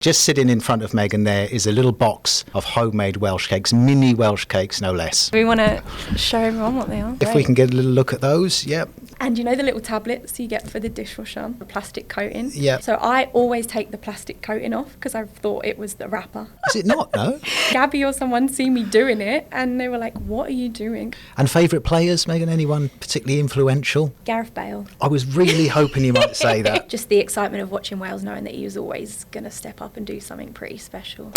Just sitting in front of Megan there is a little box of homemade Welsh cakes, mini Welsh cakes no less. We want to show everyone what they are. If we can get a little look at those, yep. And you know the little tablets you get for the dishwasher, the plastic coating? Yeah. So I always take the plastic coating off because I thought it was the wrapper. Is it not, no? Gabby or someone seen me doing it and they were like, what are you doing? And favourite players, Megan? Anyone particularly influential? Gareth Bale. I was really hoping you might say that. Just the excitement of watching Wales, knowing that he was always going to step up and do something pretty special.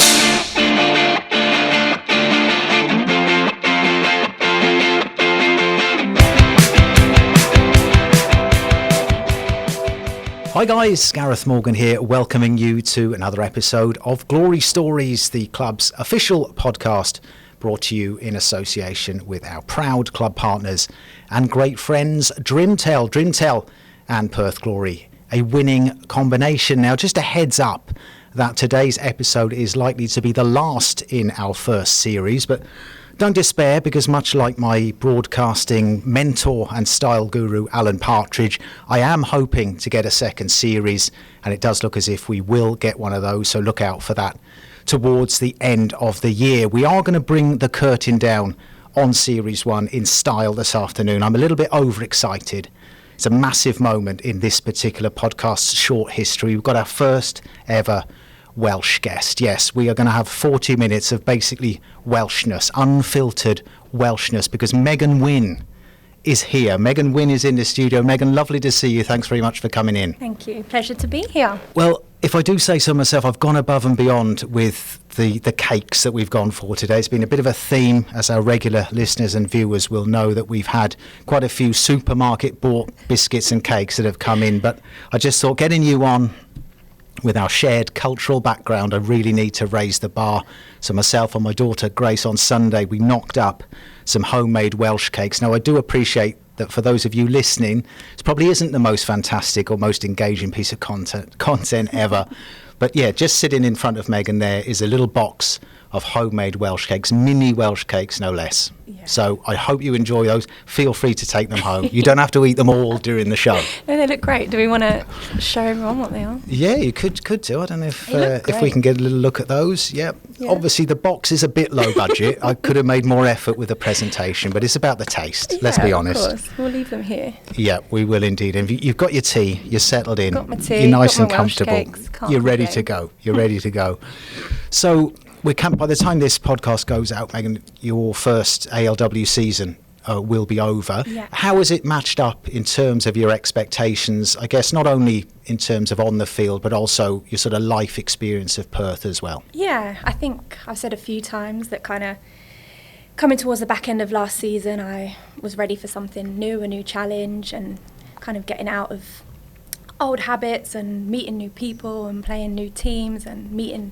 Hi guys, Gareth Morgan here, welcoming you to another episode of Glory Stories, the club's official podcast, brought to you in association with our proud club partners and great friends Drimtel and Perth Glory, a winning combination. Now, just a heads up that today's episode is likely to be the last in our first series, but don't despair, because much like my broadcasting mentor and style guru Alan Partridge, I am hoping to get a second series, and it does look as if we will get one of those, so look out for that towards the end of the year. We are going to bring the curtain down on Series 1 in style this afternoon. I'm a little bit overexcited. It's a massive moment in this particular podcast's short history. We've got our first ever Welsh guest. Yes, we are going to have 40 minutes of basically Welshness, unfiltered Welshness, because Wynne is here. Wynne is in the studio. Megan, lovely to see you. Thanks very much for coming in. Thank you. Pleasure to be here. Well, if I do say so myself, I've gone above and beyond with the cakes that we've gone for today. It's been a bit of a theme, as our regular listeners and viewers will know, that we've had quite a few supermarket bought biscuits and cakes that have come in, but I just thought getting you on with our shared cultural background, I really need to raise the bar. So myself and my daughter Grace on Sunday, we knocked up some homemade Welsh cakes. Now, I do appreciate that for those of you listening, this probably isn't the most fantastic or most engaging piece of content ever. But yeah, just sitting in front of Megan there is a little box of homemade Welsh cakes, mini Welsh cakes no less. Yeah. So I hope you enjoy those. Feel free to take them home. You don't have to eat them all during the show. No, they look great. Do we want to show everyone what they are? Yeah, you could do. I don't know if we can get a little look at those. Yeah. Obviously the box is a bit low budget. I could have made more effort with the presentation, but it's about the taste. Let's be honest. Of course. We'll leave them here. Yeah, we will indeed. And you've got your tea. You're settled in. Got my tea. You're nice got and comfortable. You're ready to go. You're ready to go. So by the time this podcast goes out, Megan, your first ALW season will be over. Yeah. How has it matched up in terms of your expectations, I guess, not only in terms of on the field, but also your sort of life experience of Perth as well? Yeah, I think I've said a few times that kind of coming towards the back end of last season, I was ready for something new, a new challenge, and kind of getting out of old habits and meeting new people and playing new teams and meeting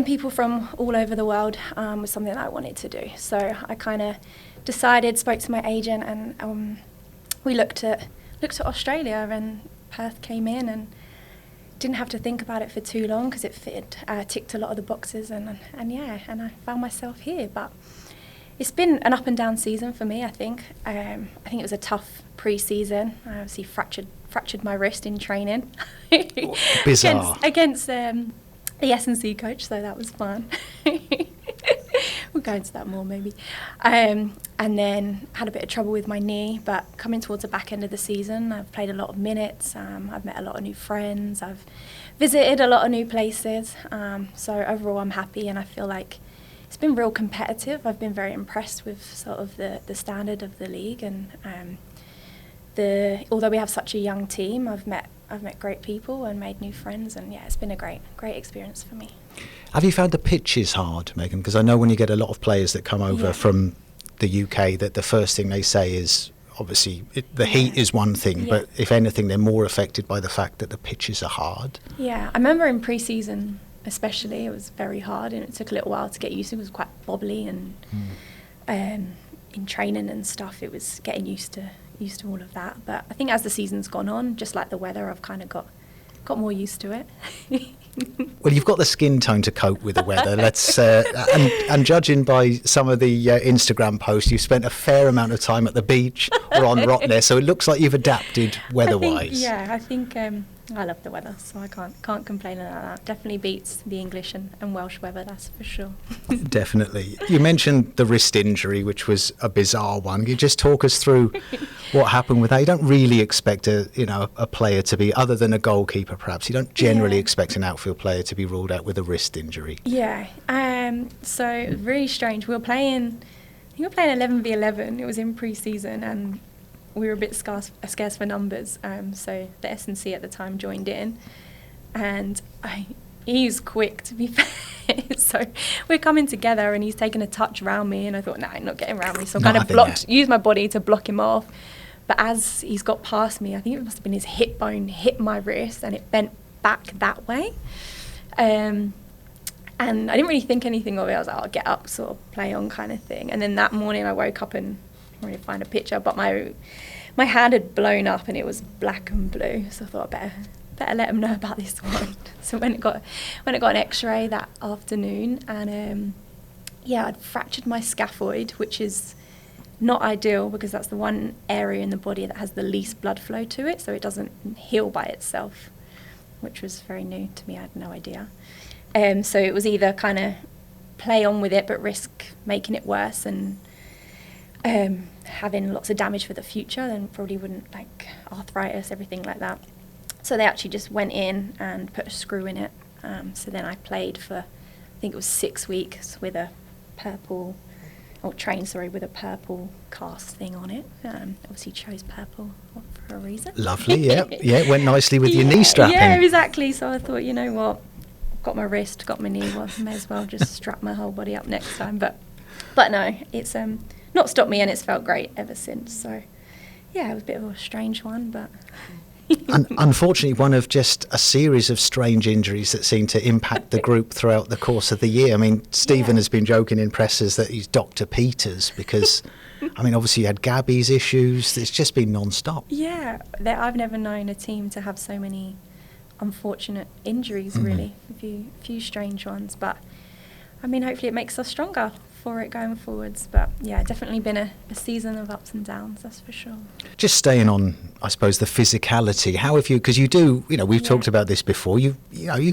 people from all over the world was something that I wanted to do. So I kind of decided, spoke to my agent, and we looked at Australia, and Perth came in, and didn't have to think about it for too long because it fitted, ticked a lot of the boxes, and I found myself here. But it's been an up and down season for me. I think it was a tough pre-season. I obviously fractured my wrist in training. Bizarre. against the S&C coach, so that was fun. We'll go into that more maybe. And then had a bit of trouble with my knee, but coming towards the back end of the season, I've played a lot of minutes, I've met a lot of new friends, I've visited a lot of new places, so overall I'm happy, and I feel like it's been real competitive. I've been very impressed with sort of the standard of the league, and although we have such a young team, I've met great people and made new friends, and yeah, it's been a great experience for me. Have you found the pitches hard, Megan? Because I know when you get a lot of players that come over from the UK, that the first thing they say is, obviously, the heat is one thing, but if anything, they're more affected by the fact that the pitches are hard. Yeah, I remember in pre-season especially, it was very hard, and it took a little while to get used to. It was quite bobbly, and in training and stuff, it was getting used to all of that. But I think as the season's gone on, just like the weather, I've kind of got more used to it. Well, you've got the skin tone to cope with the weather. Let's and judging by some of the Instagram posts, you've spent a fair amount of time at the beach or on Rottnest, so it looks like you've adapted weather-wise. I think I love the weather, so I can't complain about that. Definitely beats the English and Welsh weather, that's for sure. Definitely. You mentioned the wrist injury, which was a bizarre one. Can you just talk us through what happened with that? You don't really expect a player to be, other than a goalkeeper perhaps, you don't generally expect an outfield player to be ruled out with a wrist injury. Yeah. So it was really strange. We were playing 11v11. It was in pre-season, and we were a bit scarce for numbers. So the S&C at the time joined in, and he was quick, to be fair. So we're coming together, and he's taken a touch around me, and I thought, nah, not getting around me. So I kind of used my body to block him off. But as he's got past me, I think it must have been his hip bone hit my wrist, and it bent back that way. And I didn't really think anything of it. I was like, I'll get up, sort of play on kind of thing. And then that morning I woke up and I really find a picture, but my hand had blown up and it was black and blue. So I thought I better let them know about this one. So when it got an X-ray that afternoon, and I'd fractured my scaphoid, which is not ideal because that's the one area in the body that has the least blood flow to it, so it doesn't heal by itself, which was very new to me. I had no idea. So it was either kind of play on with it but risk making it worse and having lots of damage for the future, then probably wouldn't, like arthritis, everything like that. So they actually just went in and put a screw in it. So then I played for, I think it was 6 weeks with a purple cast thing on it. Obviously chose purple for a reason. Lovely, yeah. Yeah, it went nicely with your knee strapping. Yeah, exactly. So I thought, you know what, got my wrist, got my knee, well, may as well just strap my whole body up next time. But no, it's not stopped me, and it's felt great ever since. So yeah, it was a bit of a strange one, but unfortunately one of just a series of strange injuries that seem to impact the group throughout the course of the year. I mean, Stephen has been joking in presses that he's Dr. Peters because I mean, obviously you had Gabby's issues. It's just been non-stop. Yeah, I've never known a team to have so many unfortunate injuries, really. A few strange ones, but I mean, hopefully it makes us stronger for it going forwards. But yeah, definitely been a season of ups and downs, that's for sure. Just staying on, I suppose, the physicality, how have you, because you do, we've talked about this before, you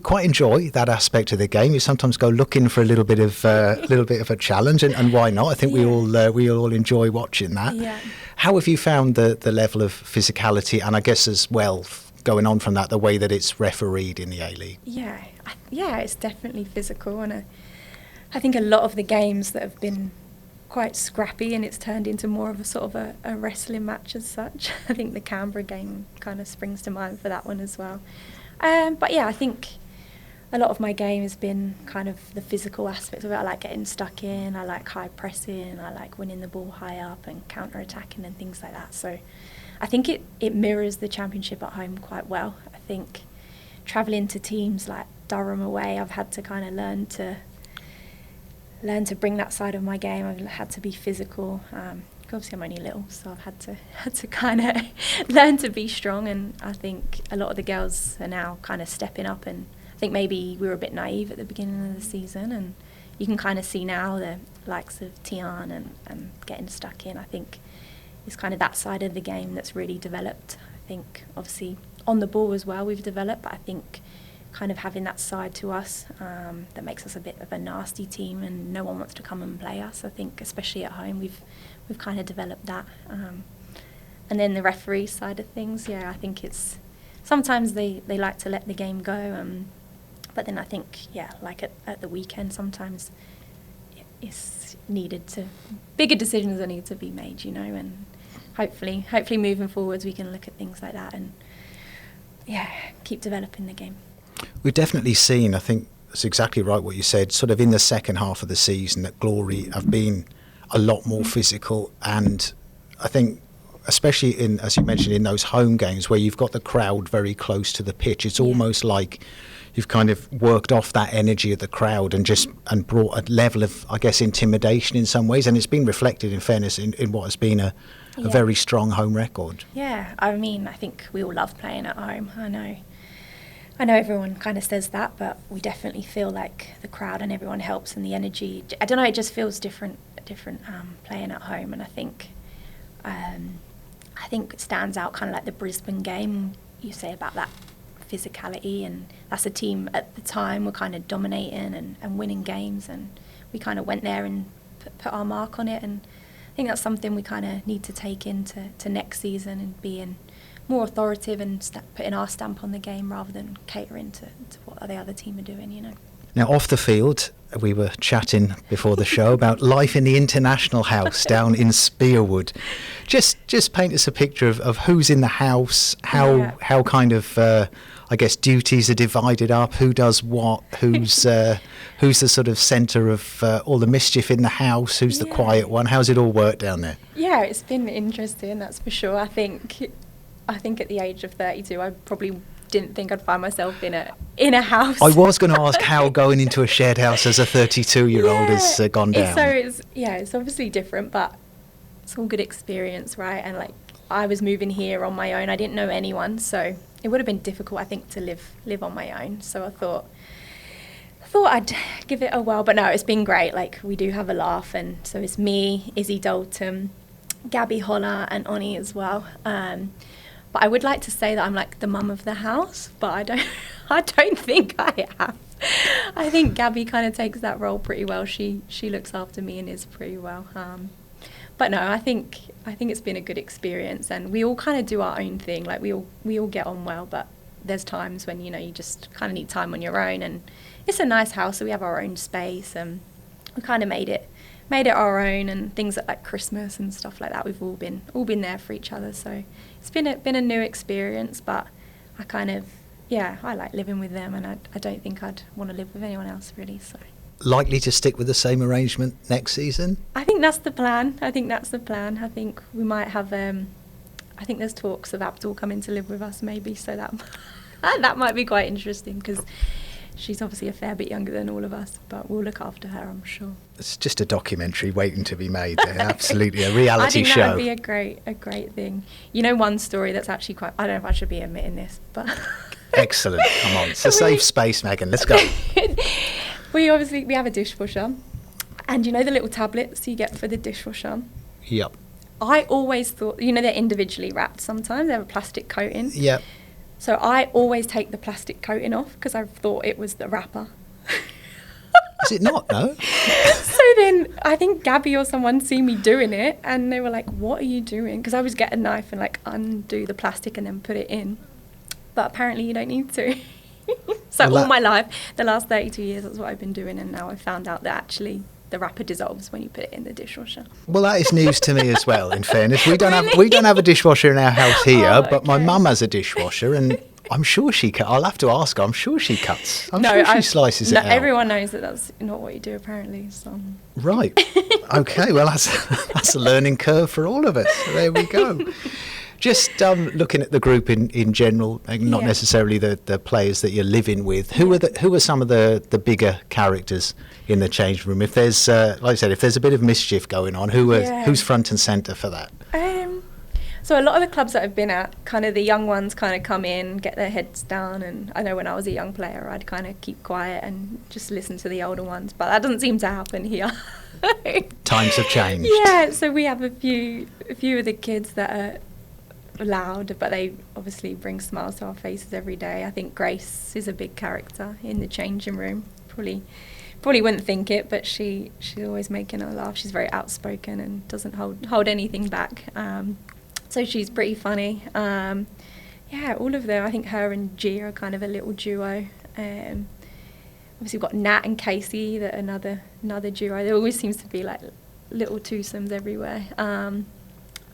quite enjoy that aspect of the game. You sometimes go looking for a little bit of a challenge, and why not? I think we all enjoy watching that. Yeah. How have you found the level of physicality, and I guess as well, going on from that, the way that it's refereed in the A-League? Yeah, it's definitely physical, and I think a lot of the games that have been quite scrappy, and it's turned into more of a sort of a wrestling match as such. I think the Canberra game kind of springs to mind for that one as well. But yeah, I think a lot of my game has been kind of the physical aspect of it. I like getting stuck in, I like high pressing, I like winning the ball high up and counter-attacking and things like that. So I think it mirrors the Championship at home quite well. I think travelling to teams like Durham away, I've had to kind of learn to bring that side of my game. I've had to be physical. Obviously I'm only little, so I've had to kind of learn to be strong, and I think a lot of the girls are now kind of stepping up, and I think maybe we were a bit naive at the beginning of the season, and you can kind of see now the likes of Tian and getting stuck in. I think it's kind of that side of the game that's really developed. I think obviously on the ball as well we've developed, but I think kind of having that side to us that makes us a bit of a nasty team, and no one wants to come and play us. I think especially at home we've kind of developed that. And then the referee side of things, I think it's sometimes they like to let the game go, but then I think like at the weekend sometimes it's needed to, bigger decisions that need to be made, and hopefully moving forwards we can look at things like that and keep developing the game. We've definitely seen, I think that's exactly right what you said, sort of in the second half of the season that Glory have been a lot more physical, and I think especially in, as you mentioned, in those home games where you've got the crowd very close to the pitch, it's almost like you've kind of worked off that energy of the crowd and brought a level of, I guess, intimidation in some ways, and it's been reflected, in fairness, in what has been a very strong home record. Yeah, I mean, I think we all love playing at home. I know everyone kind of says that, but we definitely feel like the crowd and everyone helps, and the energy, I don't know, it just feels different playing at home. And I think it stands out kind of like the Brisbane game. You say about that physicality, and that's a team at the time were kind of dominating and winning games, and we kind of went there and put our mark on it. And I think that's something we kind of need to take into next season, and being more authoritative and putting our stamp on the game rather than catering to what the other team are doing, you know. Now, off the field, we were chatting before the show about life in the international house down in Spearwood. Just paint us a picture of who's in the house, how kind of, I guess, duties are divided up, who does what, who's the sort of centre of all the mischief in the house, who's the quiet one, how's it all work down there? Yeah, it's been interesting, that's for sure. I think at the age of 32, I probably didn't think I'd find myself in a house. I was going to ask how going into a shared house as a 32-year-old has gone down. It's obviously different, but it's all good experience, right? And like, I was moving here on my own. I didn't know anyone, so it would have been difficult, I think, to live on my own. So I thought I'd give it a whirl, but no, it's been great. Like, we do have a laugh, and so it's me, Izzy Dalton, Gabby Holler, and Oni as well. But I would like to say that I'm like the mum of the house, but I don't think I am. I think Gabby kind of takes that role pretty well. She looks after me and is pretty well. But no, I think it's been a good experience, and we all kind of do our own thing. Like, we all get on well, but there's times when, you know, you just kind of need time on your own. And it's a nice house, so we have our own space, and we kind of made it our own. And things like Christmas and stuff like that, we've all been there for each other. So it's been a new experience, but I kind of, I like living with them, and I don't think I'd want to live with anyone else, really. So likely to stick with the same arrangement next season? I think that's the plan. I think we might have, I think there's talks of Abdul coming to live with us maybe, so that might be quite interesting, because she's obviously a fair bit younger than all of us, but we'll look after her, I'm sure. It's just a documentary waiting to be made there. Absolutely, a reality show. I think that would be a great thing. You know, one story that's actually quite, I don't know if I should be admitting this, but... Excellent, come on. It's a safe space, Megan, let's go. We have a dishwasher, and you know the little tablets you get for the dishwasher? Yep. I always thought, you know, they're individually wrapped sometimes, they have a plastic coating. Yep. So I always take the plastic coating off because I thought it was the wrapper. Is it not, no? So then I think Gabby or someone see me doing it, and they were like, what are you doing? Because I always get a knife and like undo the plastic and then put it in. But apparently you don't need to. So all my life, the last 32 years, that's what I've been doing, and now I found out that actually the wrapper dissolves when you put it in the dishwasher. Well, that is news to me as well, in fairness. We don't have a dishwasher in our house here, but my mum has a dishwasher, and I'm sure she cuts. I'll have to ask her. I'm sure she cuts. I'm sure she slices it out. Everyone knows that that's not what you do, apparently. So. Right. Okay, well, that's a learning curve for all of us. There we go. Just looking at the group in general, not necessarily the players that you're living with. Who are some of the bigger characters in the change room? If there's, like I said, if there's a bit of mischief going on, who's front and centre for that? So a lot of the clubs that I've been at, kind of the young ones kind of come in, get their heads down, and I know when I was a young player, I'd kind of keep quiet and just listen to the older ones, but that doesn't seem to happen here. Times have changed. Yeah, so we have a few of the kids that are loud, but they obviously bring smiles to our faces every day. I think Grace is a big character in the changing room. Probably wouldn't think it, but she's always making her laugh. She's very outspoken and doesn't hold anything back. So she's pretty funny. All of them. I think her and Gia are kind of a little duo. Obviously we've got Nat and Casey, that another duo. There always seems to be like little twosomes everywhere.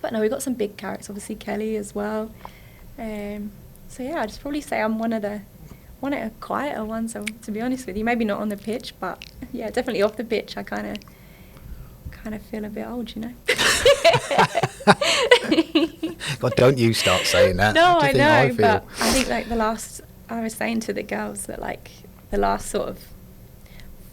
But no, we've got some big characters, obviously Kelly as well. I'd just probably say I'm one of the quieter ones, so, to be honest with you. Maybe not on the pitch, but yeah, definitely off the pitch I kind of feel a bit old, you know. God, don't you start saying that. No, I know, but I think like I was saying to the girls that like the last sort of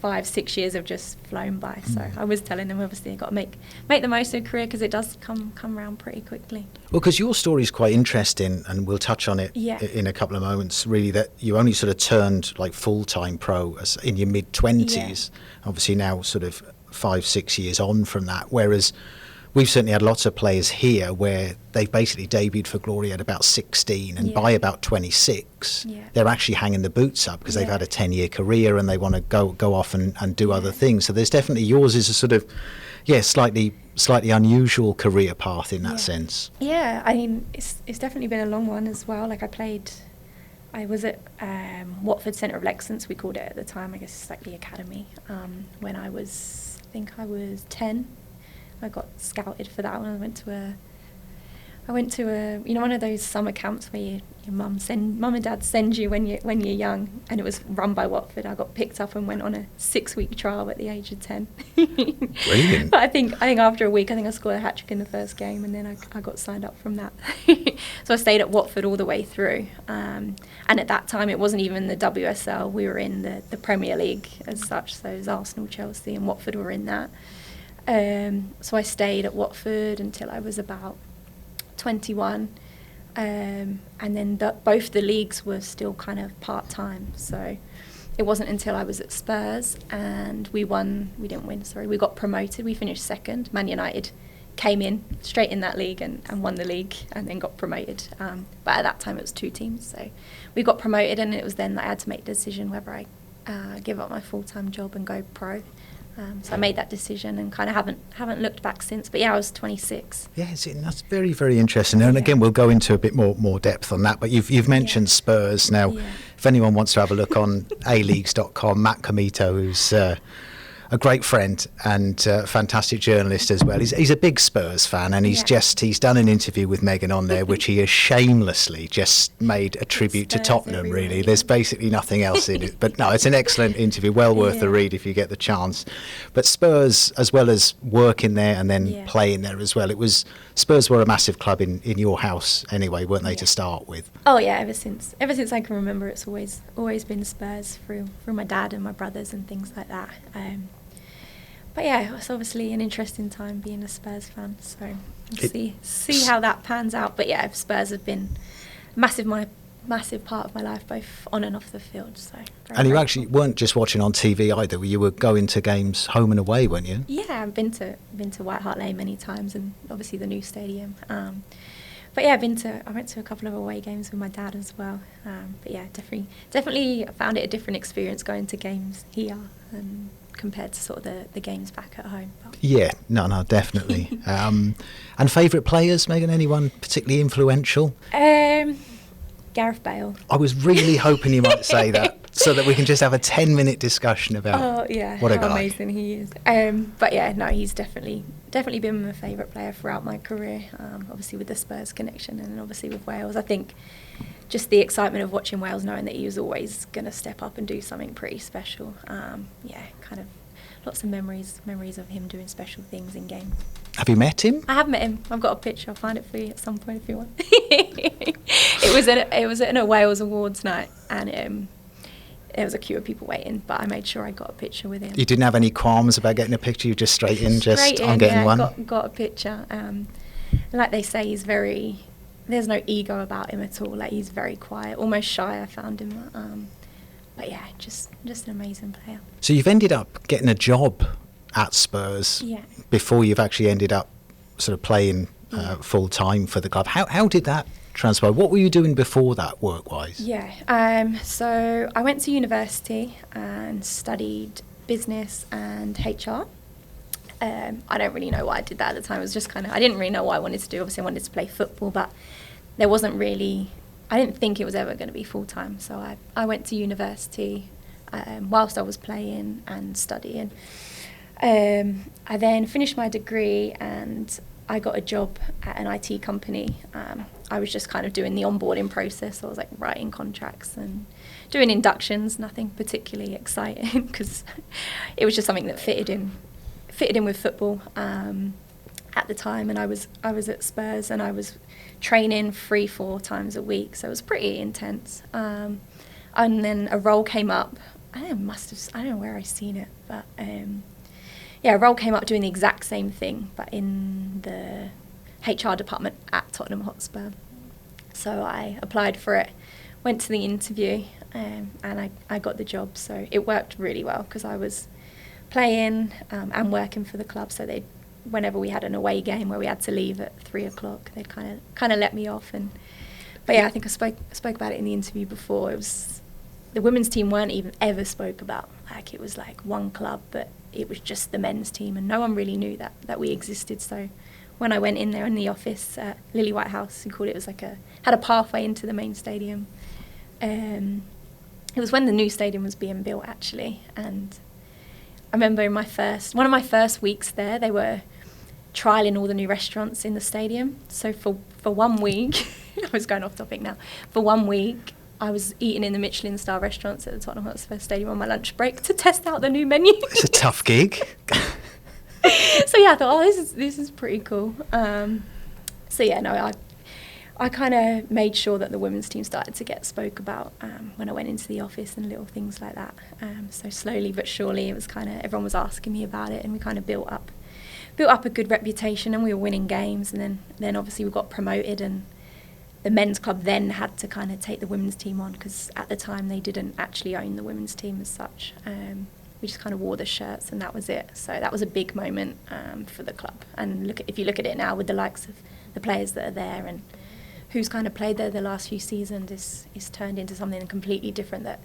5-6 years have just flown by. So I was telling them, obviously, you've got to make the most of a career, because it does come around pretty quickly. Well, because your story is quite interesting, and we'll touch on it in a couple of moments, really, that you only sort of turned like full-time pro in your mid-20s. Obviously now sort of 5-6 years on from that, whereas we've certainly had lots of players here where they've basically debuted for Glory at about 16, and by about 26 they're actually hanging the boots up because they've had a 10-year career and they want to go off and do other things. So there's definitely, yours is a sort of slightly unusual career path in that sense. Yeah, I mean, it's definitely been a long one as well. Like I was at Watford Centre of Excellence, we called it at the time, I guess it's like the academy, when I think I was 10. I got scouted for that one. I went to a one of those summer camps where your mum and dad send you when you're young, and it was run by Watford. I got picked up and went on a 6-week trial at the age of 10. Brilliant. But I think after a week, I scored a hat-trick in the first game, and then I got signed up from that. So I stayed at Watford all the way through. And at that time, it wasn't even the WSL. We were in the Premier League as such. So it was Arsenal, Chelsea, and Watford were in that. So I stayed at Watford until I was about 21, and then both the leagues were still kind of part-time, so it wasn't until I was at Spurs and we got promoted. We finished second. Man United came in straight in that league and won the league and then got promoted, but at that time it was 2 teams, so we got promoted, and it was then that I had to make a decision whether I give up my full-time job and go pro. So I made that decision and kind of haven't looked back since. But I was 26. Yeah, that's very, very interesting. And again, we'll go into a bit more depth on that. But you've mentioned Spurs. Now, if anyone wants to have a look on aleagues.com, Matt Comito, who's a great friend and fantastic journalist as well. He's a big Spurs fan, and he's done an interview with Megan on there, which he has shamelessly just made a tribute to Tottenham. Really, there's basically nothing else in it. But no, it's an excellent interview, well worth the read if you get the chance. But Spurs, as well as working there and then playing there as well, Spurs were a massive club in your house anyway, weren't they, to start with? Oh yeah, ever since I can remember, it's always been Spurs through my dad and my brothers and things like that. But it's obviously an interesting time being a Spurs fan, so we'll see how that pans out. But Spurs have been massive part of my life, both on and off the field. So and you actually weren't just watching on TV either. You were going to games home and away, weren't you? Yeah, I've been to White Hart Lane many times, and obviously the new stadium. But I went to a couple of away games with my dad as well. But definitely found it a different experience going to games here and compared to sort of the games back at home. No, definitely. And favourite players, Megan? Anyone particularly influential? Gareth Bale. I was really hoping you might say that, so that we can just have a 10-minute discussion about what a guy. How amazing he is. He's definitely been my favourite player throughout my career, obviously with the Spurs connection and obviously with Wales. I think just the excitement of watching Wales, knowing that he was always going to step up and do something pretty special. Kind of lots of memories of him doing special things in games. Have you met him? I have met him. I've got a picture. I'll find it for you at some point if you want. It was at a Wales Awards night, and there was a queue of people waiting, but I made sure I got a picture with him. You didn't have any qualms about getting a picture? You just straight in, I'm getting one? Got a picture. Like they say, there's no ego about him at all. Like, he's very quiet, almost shy, I found him. But just an amazing player. So you've ended up getting a job at Spurs before you've actually ended up sort of playing full time for the club. How did that transpire? What were you doing before that, work-wise? So I went to university and studied business and HR. I don't really know why I did that at the time. It was just I didn't really know what I wanted to do. Obviously I wanted to play football, but there wasn't really, I didn't think it was ever going to be full time. So I went to university whilst I was playing and studying. I then finished my degree and I got a job at an IT company. I was just kind of doing the onboarding process. So I was like writing contracts and doing inductions, nothing particularly exciting because it was just something that fitted in with football at the time. And I was at Spurs and I was training 3-4 times a week, so it was pretty intense. And then a role came up. I don't know where I've seen it, but a role came up doing the exact same thing, but in the HR department at Tottenham Hotspur. So I applied for it, went to the interview, and I got the job. So it worked really well because I was playing and working for the club, so they'd whenever we had an away game where we had to leave at 3:00, they'd kind of let me off. But yeah, I think I spoke about it in the interview before. It was the women's team weren't even ever spoke about. Like, it was like one club, but it was just the men's team, and no one really knew that we existed. So when I went in there in the office at Lily White House, we called it was like had a pathway into the main stadium. It was when the new stadium was being built, actually, and I remember in one of my first weeks there, they were trialling all the new restaurants in the stadium. So for 1 week, I was going off topic now. For 1 week, I was eating in the Michelin star restaurants at the Tottenham Hotspur Stadium on my lunch break to test out the new menu. It's a tough gig. So yeah, I thought, this is pretty cool. So yeah, no, I kind of made sure that the women's team started to get spoke about when I went into the office and little things like that. So slowly but surely, it was kind of everyone was asking me about it, and we kind of built up a good reputation, and we were winning games. And then obviously we got promoted, and the men's club then had to kind of take the women's team on, because at the time they didn't actually own the women's team as such. We just kind of wore the shirts, and that was it. So that was a big moment for the club. And if you look at it now with the likes of the players that are there and who's kind of played there the last few seasons, is turned into something completely different that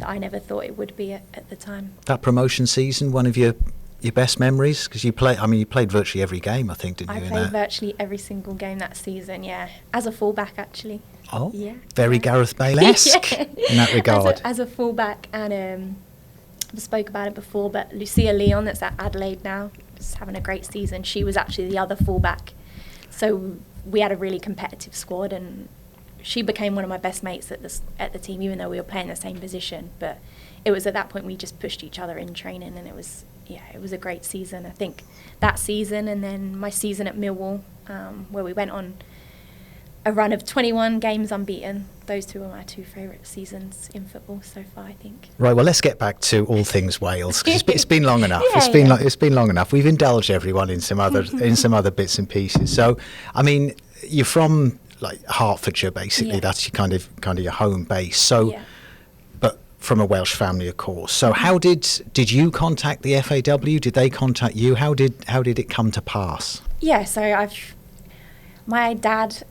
I never thought it would be at the time. That promotion season, one of your best memories? Because you played virtually every game, I think, didn't you? I played virtually every single game that season, yeah. As a fullback, actually. Oh, yeah. Very Gareth Bale-esque yeah. in that regard. As a fullback, and I spoke about it before, but Lucia Leon, that's at Adelaide now, is having a great season. She was actually the other fullback. So we had a really competitive squad, and she became one of my best mates at the team, even though we were playing the same position. But it was at that point we just pushed each other in training, and it was a great season. I think that season, and then my season at Millwall, where we went on a run of 21 games unbeaten. Those two are my two favourite seasons in football so far, I think. Right, well, let's get back to all things Wales, because it's been long enough. Yeah, it's been long enough. We've indulged everyone in some other bits and pieces. So, I mean, you're from like Hertfordshire, basically. Yeah. That's your kind of your home base. So, Yeah. but from a Welsh family, of course. So, how did you contact the FAW? Did they contact you? How did it come to pass? Yeah, so my dad.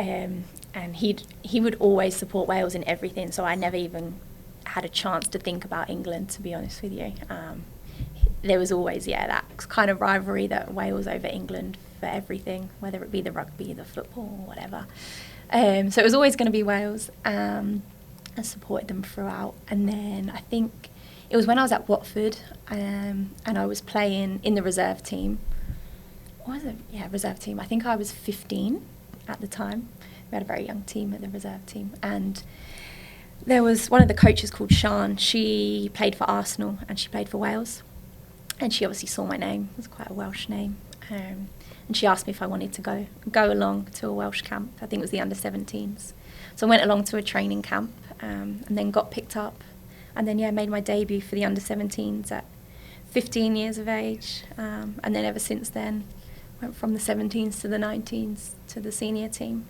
And he would always support Wales in everything, so I never even had a chance to think about England, to be honest with you. There was always, that kind of rivalry that Wales over England for everything, whether it be the rugby, the football, or whatever. So it was always going to be Wales. I supported them throughout, and then I think it was when I was at Watford, and I was playing in the reserve team. What was it? Yeah, reserve team. I think I was 15 at the time. We had a very young team at the reserve team, and there was one of the coaches called Sian. She played for Arsenal and she played for Wales, and she obviously saw my name. It was quite a Welsh name, and she asked me if I wanted to go along to a Welsh camp. I think it was the under-17s. So I went along to a training camp, and then got picked up, and then made my debut for the under-17s at 15 years of age, and then ever since then went from the 17s to the 19s to the senior team.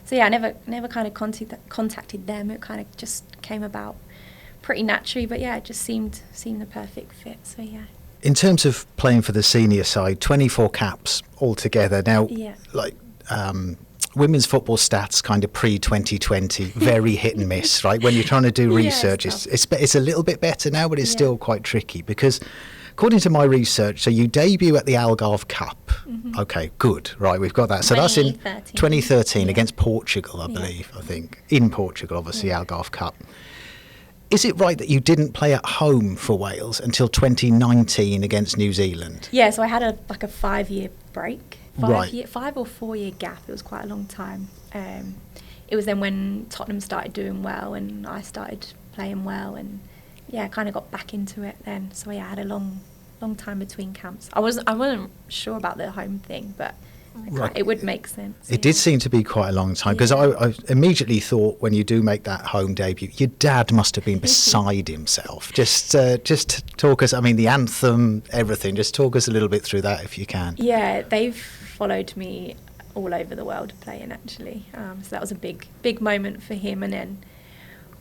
So I never kind of contacted them. It kind of just came about pretty naturally, but it just seemed the perfect fit. So In terms of playing for the senior side, 24 caps altogether. Now, women's football stats kind of pre-2020, very hit and miss, right? When you're trying to do research, it's a little bit better now, but it's still quite tricky because according to my research, so you debut at the Algarve Cup. Mm-hmm. Okay, good. Right, we've got that. So that's in 2013 against Portugal, I believe, I think. In Portugal, obviously, Algarve Cup. Is it right that you didn't play at home for Wales until 2019 against New Zealand? Yeah, so I had a 5-year break. 5 or 4 year gap. It was quite a long time. It was then when Tottenham started doing well and I started playing well, and I kind of got back into it then. So I had a long time between camps. I wasn't sure about the home thing, but it would make sense. It did seem to be quite a long time, because I immediately thought when you do make that home debut, your dad must have been beside himself. Just talk us, the anthem, everything. Just talk us a little bit through that if you can. Yeah, they've followed me all over the world playing, actually. So that was a big moment for him. And then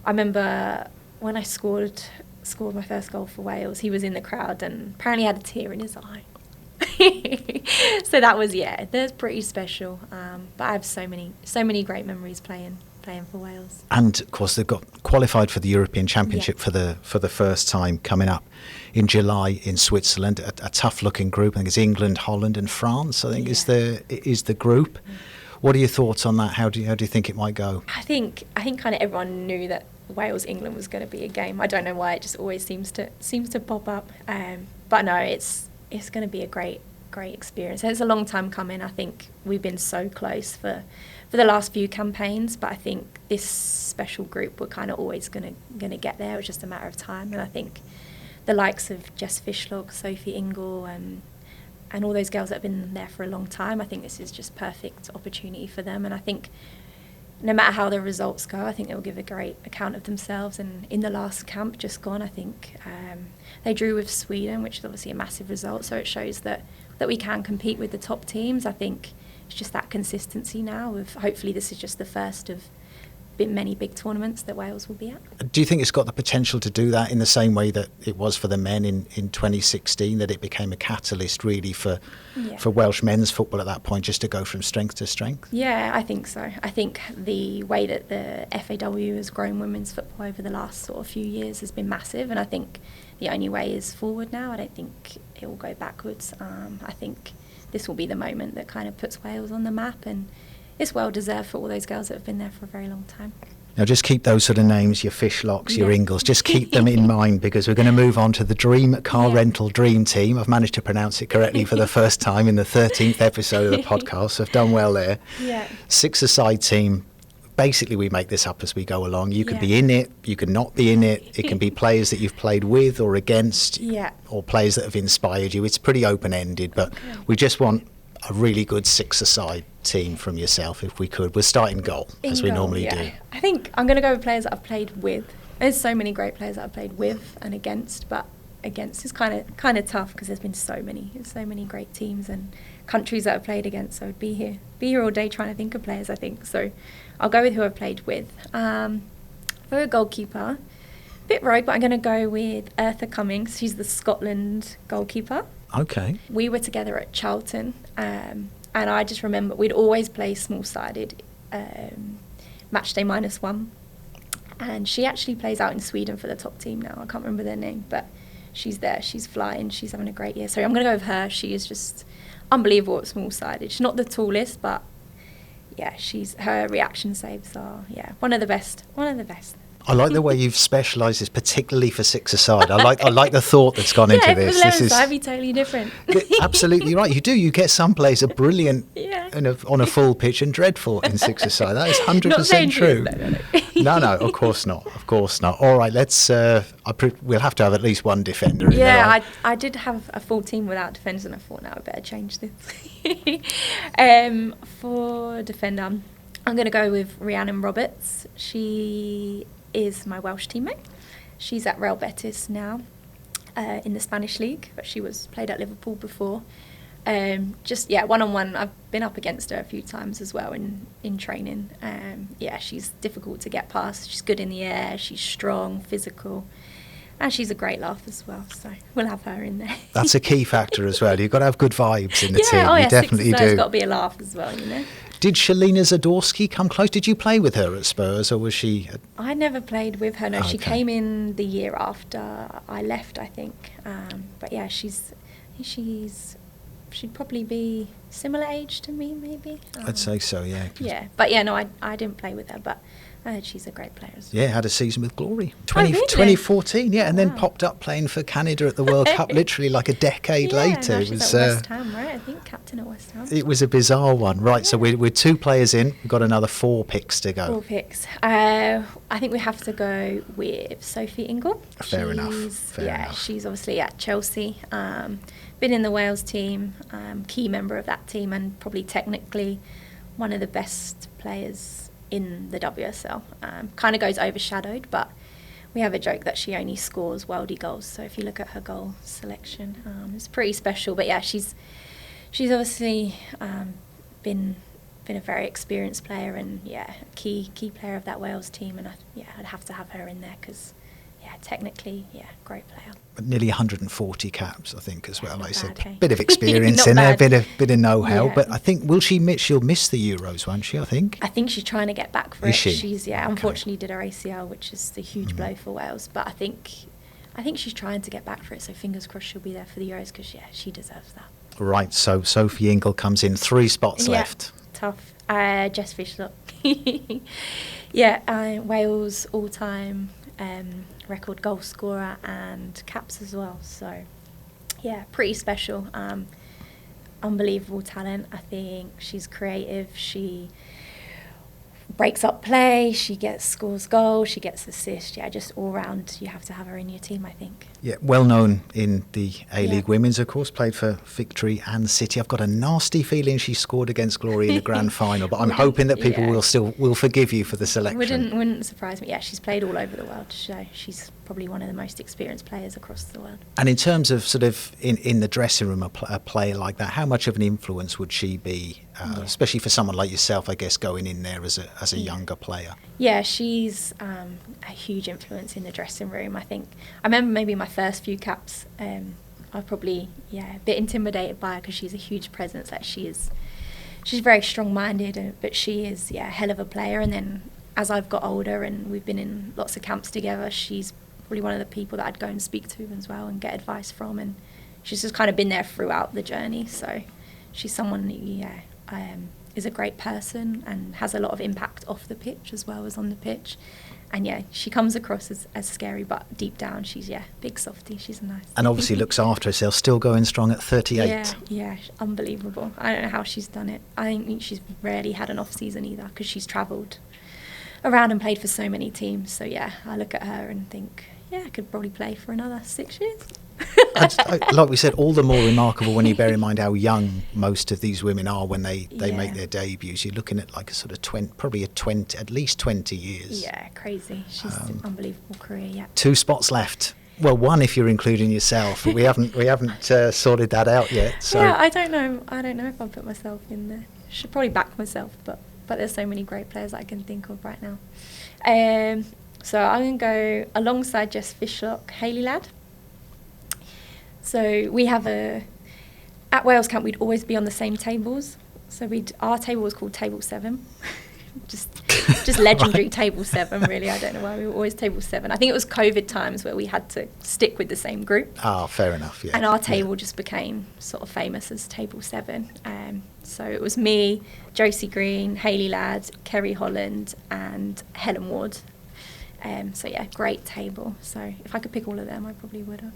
I remember when I scored my first goal for Wales, he was in the crowd and apparently had a tear in his eye. So that was, that's pretty special. But I have so many great memories playing for Wales. And of course they've got qualified for the European Championship for the first time coming up in July in Switzerland. A tough looking group. I think it's England, Holland and France, I think is the group. What are your thoughts on that? How do you think it might go? I think kind of everyone knew that Wales England was going to be a game. I don't know why, it just always seems to pop up. But no, it's going to be a great experience. It's a long time coming. I think we've been so close for the last few campaigns, but I think this special group were kind of always going to get there. It was just a matter of time. And I think the likes of Jess Fishlock, Sophie Ingle, and all those girls that have been there for a long time, I think this is just perfect opportunity for them. And I think no matter how the results go, I think they'll give a great account of themselves. And in the last camp just gone, I think they drew with Sweden, which is obviously a massive result. So it shows that we can compete with the top teams. I think it's just that consistency now of hopefully this is just the first of many big tournaments that Wales will be at. Do you think it's got the potential to do that in the same way that it was for the men in 2016, that it became a catalyst really for Welsh men's football at that point, just to go from strength to strength? Yeah, I think so. I think the way that the FAW has grown women's football over the last sort of few years has been massive, and I think the only way is forward now. I don't think it will go backwards. I think this will be the moment that kind of puts Wales on the map, and it's well deserved for all those girls that have been there for a very long time. Now just keep those sort of names, your Fishlocks, your Ingles, just keep them in mind, because we're going to move on to the Dream Car Rental Dream Team. I've managed to pronounce it correctly for the first time in the 13th episode of the podcast, so I've done well there. Yeah. 6-a-side team. Basically, we make this up as we go along. You can be in it, you can not be in it. It can be players that you've played with or against, or players that have inspired you. It's pretty open-ended, but we just want a really good 6-a-side team from yourself, if we could. We'll start in goal, as we normally do. I think I'm going to go with players that I've played with. There's so many great players that I've played with and against, but against is kind of tough because there's been so many great teams and countries that I've played against. So I'd be here all day trying to think of players, I think. So I'll go with who I've played with. For a goalkeeper, a bit rogue, but I'm going to go with Eartha Cummings. She's the Scotland goalkeeper. Okay. We were together at Charlton, and I just remember we'd always play small-sided, match day -1. And she actually plays out in Sweden for the top team now. I can't remember their name, but she's there. She's flying. She's having a great year. So I'm going to go with her. She is just unbelievable at small-sided. She's not the tallest, but her reaction saves are one of the best. I like the way you've specialised this, particularly for 6-a-side. I like the thought that's gone into this. This is be totally different. Absolutely right. You do. You get some players are brilliant on a full pitch and dreadful in 6-a-side. That is 100% true. No, of course not. Of course not. All right, let's. We'll have to have at least one defender. In there. I did have a full team without defenders, and I thought, now I better change this. For defender, I'm going to go with Rhiannon Roberts. She is my Welsh teammate. She's at Real Betis now, in the Spanish league, but she played at Liverpool before. One-on-one, I've been up against her a few times as well in training. She's difficult to get past. She's good in the air, she's strong, physical, and she's a great laugh as well, so we'll have her in there. That's a key factor as well. You've got to have good vibes in the team. You definitely do. There's got to be a laugh as well, Did Shalina Zadorsky come close? Did you play with her at Spurs, or was she? I never played with her. No, okay. She came in the year after I left, I think. But yeah, she'd probably be similar age to me, maybe. I'd say so, yeah. Yeah, but I didn't play with her, but I heard she's a great player as well. Yeah, had a season with Glory. 2014, and then popped up playing for Canada at the World Cup literally like a decade later. It was at West Ham, right? I think captain at West Ham. It was a bizarre one. Right, so we're 2 players in. We've got another 4 picks to go. 4 picks. I think we have to go with Sophie Ingle. Fair enough. She's obviously at Chelsea. Been in the Wales team, key member of that team, and probably technically one of the best players in the WSL. Kind of goes overshadowed, but we have a joke that she only scores worldie goals. So if you look at her goal selection, it's pretty special. But she's obviously been a very experienced player, and a key player of that Wales team. And I'd have to have her in there because technically, great player. Nearly 140 caps, I think, as well. Not Like I said, bad, hey? bit of experience Not in there, bad. bit of know-how. Yeah. But I think she'll miss the Euros, won't she? I think. I think she's trying to get back for Is it. she? She's Okay. unfortunately did her ACL, which is a huge blow for Wales. But I think she's trying to get back for it. So fingers crossed she'll be there for the Euros because she deserves that. Right. So Sophie Ingle comes in, 3 spots left. Tough. Jess Fishlock. Wales all-time record goal scorer and caps as well. So, pretty special. Unbelievable talent. I think she's creative. She breaks up play. She scores goals. She gets assists. Just all round. You have to have her in your team, I think. Yeah, well known in the A-League Yeah. Women's, of course, played for Victory and City. I've got a nasty feeling she scored against Glory in the grand final, but I'm hoping that people will forgive you for the selection. Wouldn't surprise me. Yeah, she's played all over the world, so she's probably one of the most experienced players across the world. And in terms of sort of in the dressing room, a player like that, how much of an influence would she be, especially for someone like yourself, I guess, going in there as a younger player? Yeah, she's a huge influence in the dressing room. I remember maybe my first few caps, I was probably a bit intimidated by her because she's a huge presence. She's very strong-minded, but she is a hell of a player. And then as I've got older and we've been in lots of camps together, she's probably one of the people that I'd go and speak to as well and get advice from. And she's just kind of been there throughout the journey. So she's someone who is a great person and has a lot of impact off the pitch as well as on the pitch. And she comes across as scary, but deep down she's big softie. She's nice. And obviously looks after herself, still going strong at 38. Yeah, unbelievable. I don't know how she's done it. I think she's rarely had an off season either because she's travelled around and played for so many teams. So I look at her and think, I could probably play for another 6 years. Like we said, all the more remarkable when you bear in mind how young most of these women are when they make their debuts. You're looking at like a sort of at least 20 years. Yeah, crazy. She's an unbelievable career. Yeah. 2 spots left. Well, 1 if you're including yourself. We haven't sorted that out yet. So. Yeah, I don't know if I'll put myself in there. Should probably back myself, but there's so many great players I can think of right now. So I'm going to go alongside Jess Fishlock, Hayley Ladd. So we have at Wales Camp we'd always be on the same tables. So our table was called Table 7. just legendary. Right. Table 7 really. I don't know why we were always Table 7. I think it was COVID times where we had to stick with the same group. Fair enough. Yeah. And our table just became sort of famous as Table 7. So it was me, Josie Green, Hayley Ladd, Kerry Holland and Helen Ward. Great table. So if I could pick all of them, I probably would have.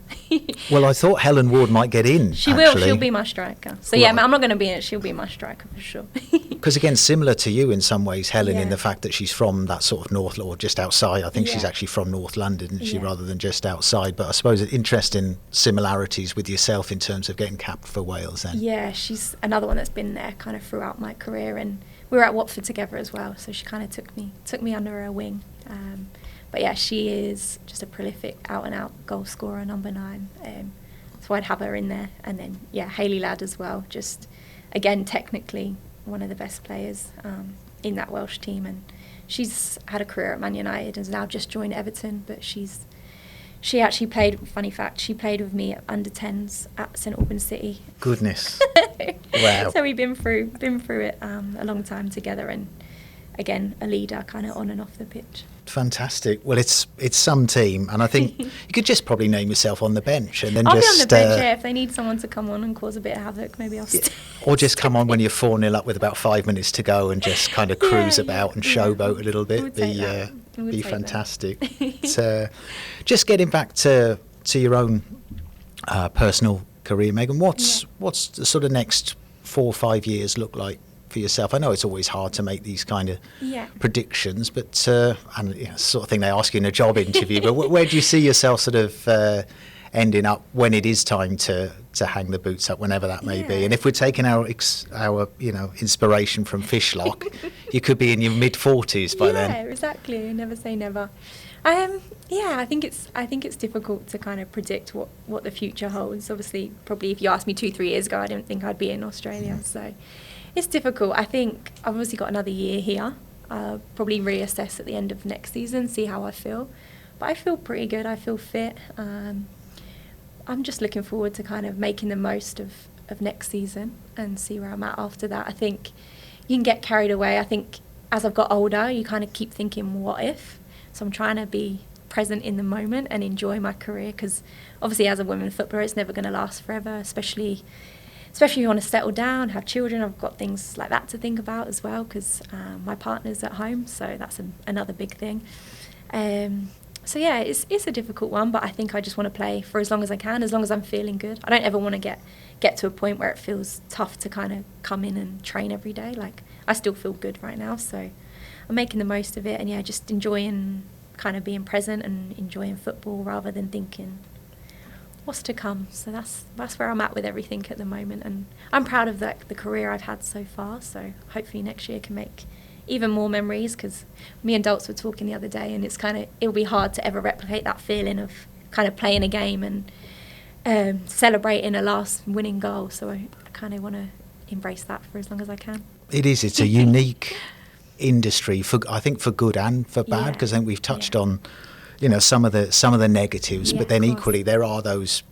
Well, I thought Helen Ward might get in. She will. She'll be my striker. So I'm not going to be in it. She'll be my striker for sure. Because again, similar to you in some ways, Helen, in the fact that she's from that sort of north or just outside. I think she's actually from North London, isn't she, rather than just outside. But I suppose interesting similarities with yourself in terms of getting capped for Wales. Then. Yeah, she's another one that's been there kind of throughout my career, and we were at Watford together as well. So she kind of took me under her wing. But she is just a prolific out-and-out goal scorer, number 9. So I'd have her in there. And then, Hayley Ladd as well. Just, again, technically one of the best players in that Welsh team. And she's had a career at Man United and has now just joined Everton. But she actually played, funny fact, she played with me at under-10s at St Albans City. Goodness. Wow. So we've been through it a long time together. And, again, a leader kind of on and off the pitch. Fantastic. Well, it's some team, and I think you could just probably name yourself on the bench, and then I'll just be on the bench. If they need someone to come on and cause a bit of havoc, maybe I'll stay. Or just come on when you're 4-0 up with about 5 minutes to go, and just kind of cruise about and showboat a little bit. Be fantastic. Just getting back to your own personal career, Megan. What's the sort of next 4 or 5 years look like for yourself? I know it's always hard to make these kind of predictions, but sort of thing they ask you in a job interview. But where do you see yourself sort of ending up when it is time to hang the boots up, whenever that may be? And if we're taking our inspiration from Fishlock, you could be in your mid-40s by then. Yeah, exactly. Never say never. I think it's difficult to kind of predict what the future holds. Obviously, probably if you asked me 2-3 years ago, I didn't think I'd be in Australia. So. It's difficult. I think I've obviously got another year here. I'll probably reassess at the end of next season, see how I feel. But I feel pretty good. I feel fit. I'm just looking forward to kind of making the most of next season and see where I'm at after that. I think you can get carried away. I think as I've got older, you kind of keep thinking, what if? So I'm trying to be present in the moment and enjoy my career, because obviously as a women footballer, it's never going to last forever, especially if you want to settle down, have children. I've got things like that to think about as well, because my partner's at home, so that's another big thing. So yeah, it's a difficult one, but I think I just want to play for as long as I can, as long as I'm feeling good. I don't ever want to get to a point where it feels tough to kind of come in and train every day. Like, I still feel good right now, so I'm making the most of it, and yeah, just enjoying kind of being present and enjoying football rather than thinking what's to come. So that's where I'm at with everything at the moment, and I'm proud of the career I've had so far, so hopefully next year can make even more memories, because me and Daltz were talking the other day, and it'll be hard to ever replicate that feeling of kind of playing a game and celebrating a last winning goal. So I kind of want to embrace that for as long as I can. It's a unique industry, I think for good and for bad, because I think we've touched on some of the negatives, but then equally there are those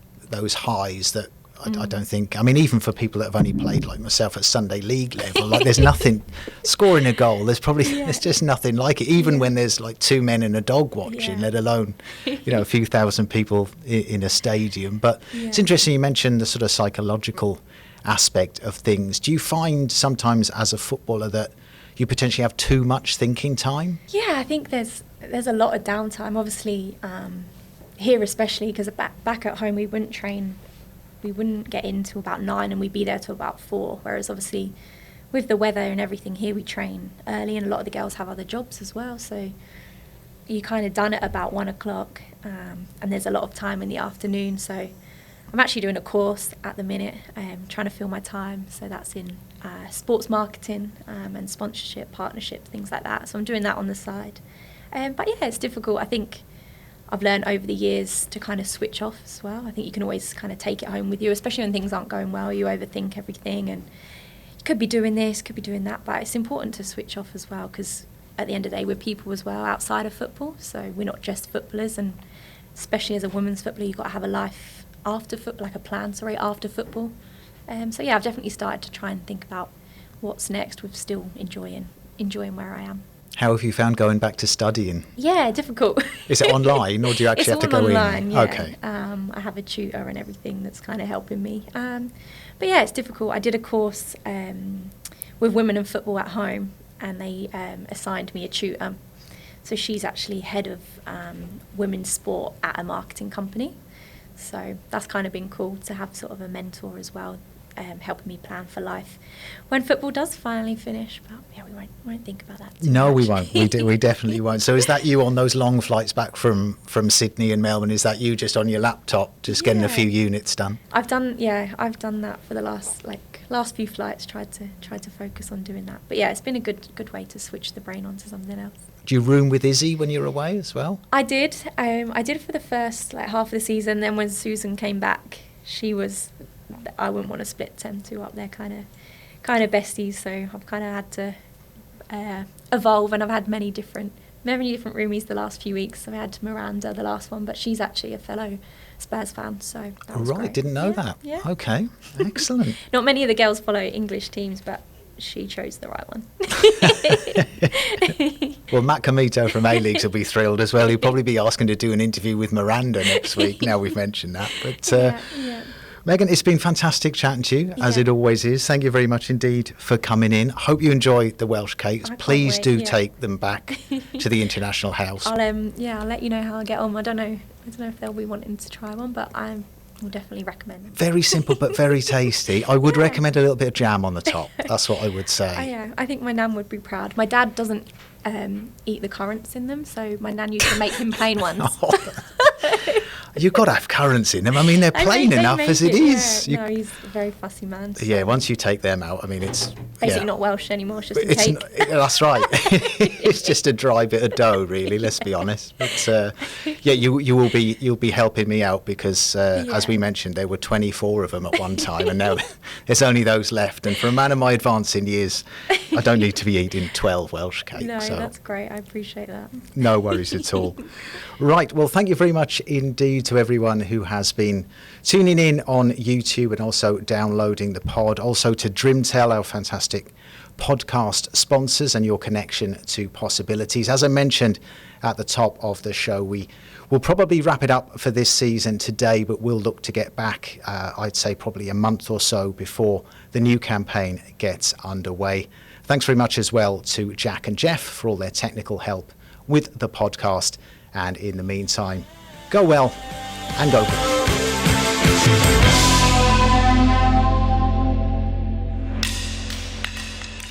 highs that I don't think, I mean, even for people that have only played like myself at Sunday League level, like there's nothing, scoring a goal, there's just nothing like it, even when there's like two men and a dog watching, let alone, a few thousand people in a stadium. But it's interesting you mentioned the sort of psychological aspect of things. Do you find sometimes as a footballer that you potentially have too much thinking time? Yeah, I think there's a lot of downtime, obviously, here especially, because back at home we wouldn't train. We wouldn't get in till about 9 and we'd be there till about 4, whereas obviously with the weather and everything here we train early, and a lot of the girls have other jobs as well, so you kind of done at about 1 o'clock, and there's a lot of time in the afternoon. So I'm actually doing a course at the minute, trying to fill my time, so that's in sports marketing and sponsorship, partnership, things like that. So I'm doing that on the side, but yeah, it's difficult. I think I've learned over the years to kind of switch off as well. I think you can always kind of take it home with you, especially when things aren't going well. You overthink everything, and you could be doing this, could be doing that, but it's important to switch off as well, because at the end of the day we're people as well outside of football, so we're not just footballers, and especially as a women's footballer you've got to have a life after football, like a plan, after football. So yeah, I've definitely started to try and think about what's next with still enjoying where I am. How have you found going back to studying? Yeah, difficult. Is it online, or do you actually have to go online, in? Yeah. Okay. I have a tutor and everything that's kind of helping me. But yeah, it's difficult. I did a course with women in football at home, and they assigned me a tutor. So she's actually head of women's sport at a marketing company. So that's kind of been cool to have sort of a mentor as well, helping me plan for life when football does finally finish. But yeah, we won't think about that too much. We won't. We definitely won't. So is that you on those long flights back from Sydney and Melbourne? Is that you just on your laptop, just getting a few units done? I've done that for the last few flights. Tried to focus on doing that. But yeah, it's been a good way to switch the brain onto something else. Do you room with Izzy when you're away as well? I did. I did for the first half of the season. Then when Susan came back, I wouldn't want to split them two up. They're kind of besties, so I've kind of had to evolve, and I've had many different roomies the last few weeks. So I had Miranda, the last one, but she's actually a fellow Spurs fan, so that was great. Didn't know that. Yeah. Okay, excellent. Not many of the girls follow English teams, but she chose the right one. Well, Matt Comito from A-Leagues will be thrilled as well. He'll probably be asking to do an interview with Miranda next week. Now we've mentioned that, but Megan, it's been fantastic chatting to you, as it always is. Thank you very much indeed for coming in. I hope you enjoy the Welsh cakes. Please do take them back to the International House. I'll let you know how I get on. I don't know if they'll be wanting to try one, but I will definitely recommend them. Very simple but very tasty. I would recommend a little bit of jam on the top. That's what I would say. I think my nan would be proud. My dad doesn't eat the currants in them, so my nan used to make him plain ones. You've got to have currants in them. I mean, they're plain enough as it is. Yeah. No, he's a very fussy man. So. Yeah, once you take them out, I mean, it's... Basically not Welsh anymore, it's just a cake. That's right. It's just a dry bit of dough, really, let's be honest. But yeah, you'll be helping me out because, as we mentioned, there were 24 of them at one time, and now there's only those left. And for a man of my advancing years, I don't need to be eating 12 Welsh cakes. No, so. that's great. I appreciate that. No worries at all. Right, well, thank you very much indeed to everyone who has been tuning in on YouTube and also downloading the pod. Also to Drimtel, our fantastic podcast sponsors, and your connection to possibilities. As I mentioned at the top of the show, we will probably wrap it up for this season today, but we'll look to get back, I'd say probably a month or so before the new campaign gets underway. Thanks very much as well to Jack and Jeff for all their technical help with the podcast. And in the meantime, go well and go good.